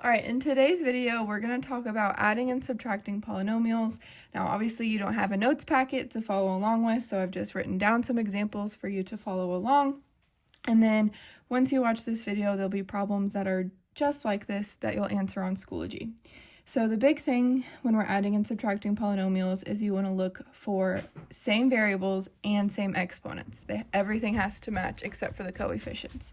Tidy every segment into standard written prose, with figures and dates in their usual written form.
All right, in today's video, we're going to talk about adding and subtracting polynomials. Now, obviously, you don't have a notes packet to follow along with, so I've just written down some examples for you to follow along. And then once you watch this video, there'll be problems that are just like this that you'll answer on Schoology. So the big thing when we're adding and subtracting polynomials is you want to look for same variables and same exponents. Everything has to match except for the coefficients.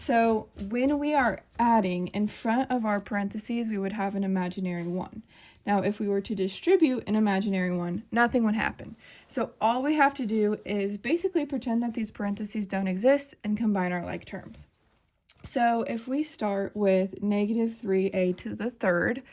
So when we are adding, in front of our parentheses, we would have an imaginary 1. Now, if we were to distribute an imaginary 1, nothing would happen. So all we have to do is basically pretend that these parentheses don't exist and combine our like terms. So if we start with negative 3a to the third,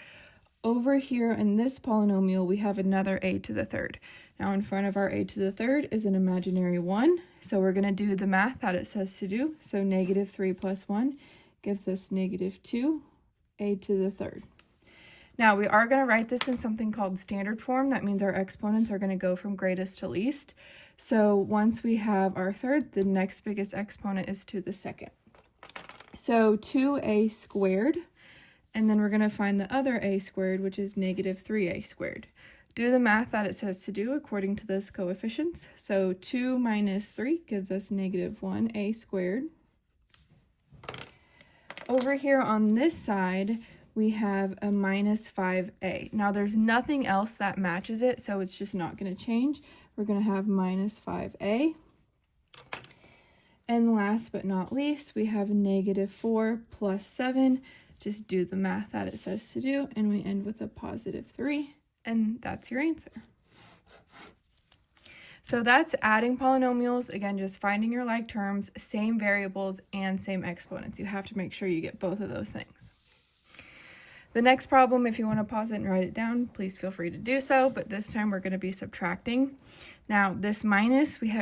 over here in this polynomial, we have another a to the third. Now in front of our a to the third is an imaginary 1, so we're going to do the math that it says to do. So negative 3 plus 1 gives us negative 2, a to the third. Now we are going to write this in something called standard form. That means our exponents are going to go from greatest to least. So once we have our third, the next biggest exponent is to the second. So 2a squared, and then we're going to find the other a squared, which is negative 3a squared. Do the math that it says to do according to those coefficients. So 2 minus 3 gives us negative 1a squared. Over here on this side, we have a minus 5a. Now there's nothing else that matches it, so it's just not going to change. We're going to have minus 5a. And last but not least, we have negative 4 plus 7. Just do the math that it says to do, and we end with a positive 3. And that's your answer. So that's adding polynomials. Again, just finding your like terms, same variables, and same exponents. You have to make sure you get both of those things. The next problem, if you want to pause it and write it down, please feel free to do so. But this time we're going to be subtracting. Now this minus, we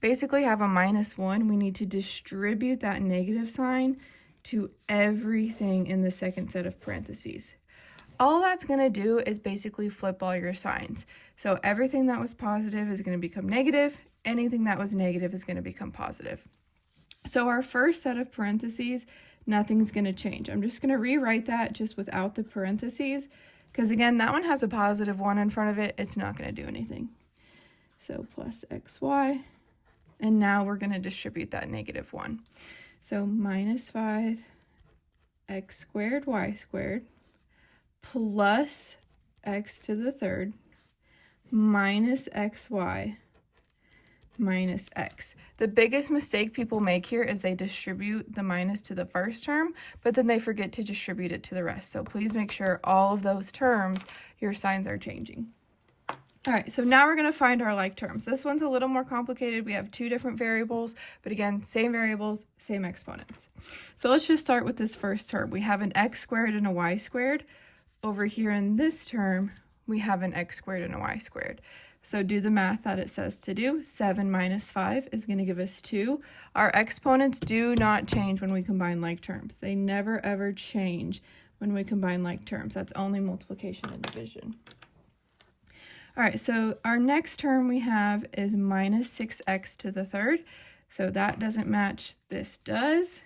basically have a minus 1. We need to distribute that negative sign to everything in the second set of parentheses. All that's going to do is basically flip all your signs. So everything that was positive is going to become negative. Anything that was negative is going to become positive. So our first set of parentheses, nothing's going to change. I'm just going to rewrite that just without the parentheses, because again, that one has a positive 1 in front of it. It's not going to do anything. So plus xy, and now we're going to distribute that negative 1. So minus 5 x squared y squared plus x to the third minus xy minus x. The biggest mistake people make here is they distribute the minus to the first term, but then they forget to distribute it to the rest. So please make sure all of those terms, your signs are changing. All right, so now we're going to find our like terms. This one's a little more complicated. We have two different variables, but again, same variables, same exponents. So let's just start with this first term. We have an x squared and a y squared. Over here in this term, we have an x squared and a y squared. So do the math that it says to do. 7 minus 5 is going to give us 2. Our exponents do not change when we combine like terms. They never ever change when we combine like terms. That's only multiplication and division. All right, so our next term we have is minus 6x to the third. So that doesn't match. This does.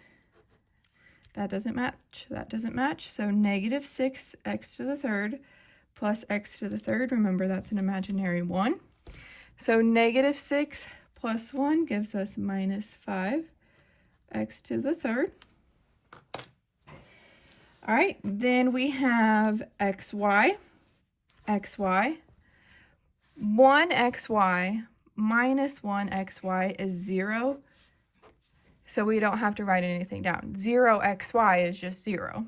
That doesn't match. That doesn't match. So negative 6x to the third plus x to the third. Remember, that's an imaginary 1. So negative 6 plus 1 gives us minus 5x to the third. All right, then we have xy. 1xy minus 1xy is 0. So we don't have to write anything down. 0xy is just 0.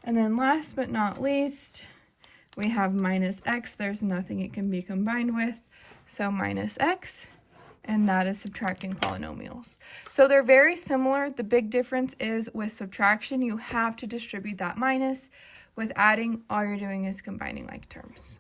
And then last but not least, we have minus x. There's nothing it can be combined with. So minus x, and that is subtracting polynomials. So they're very similar. The big difference is with subtraction, you have to distribute that minus. With adding, all you're doing is combining like terms.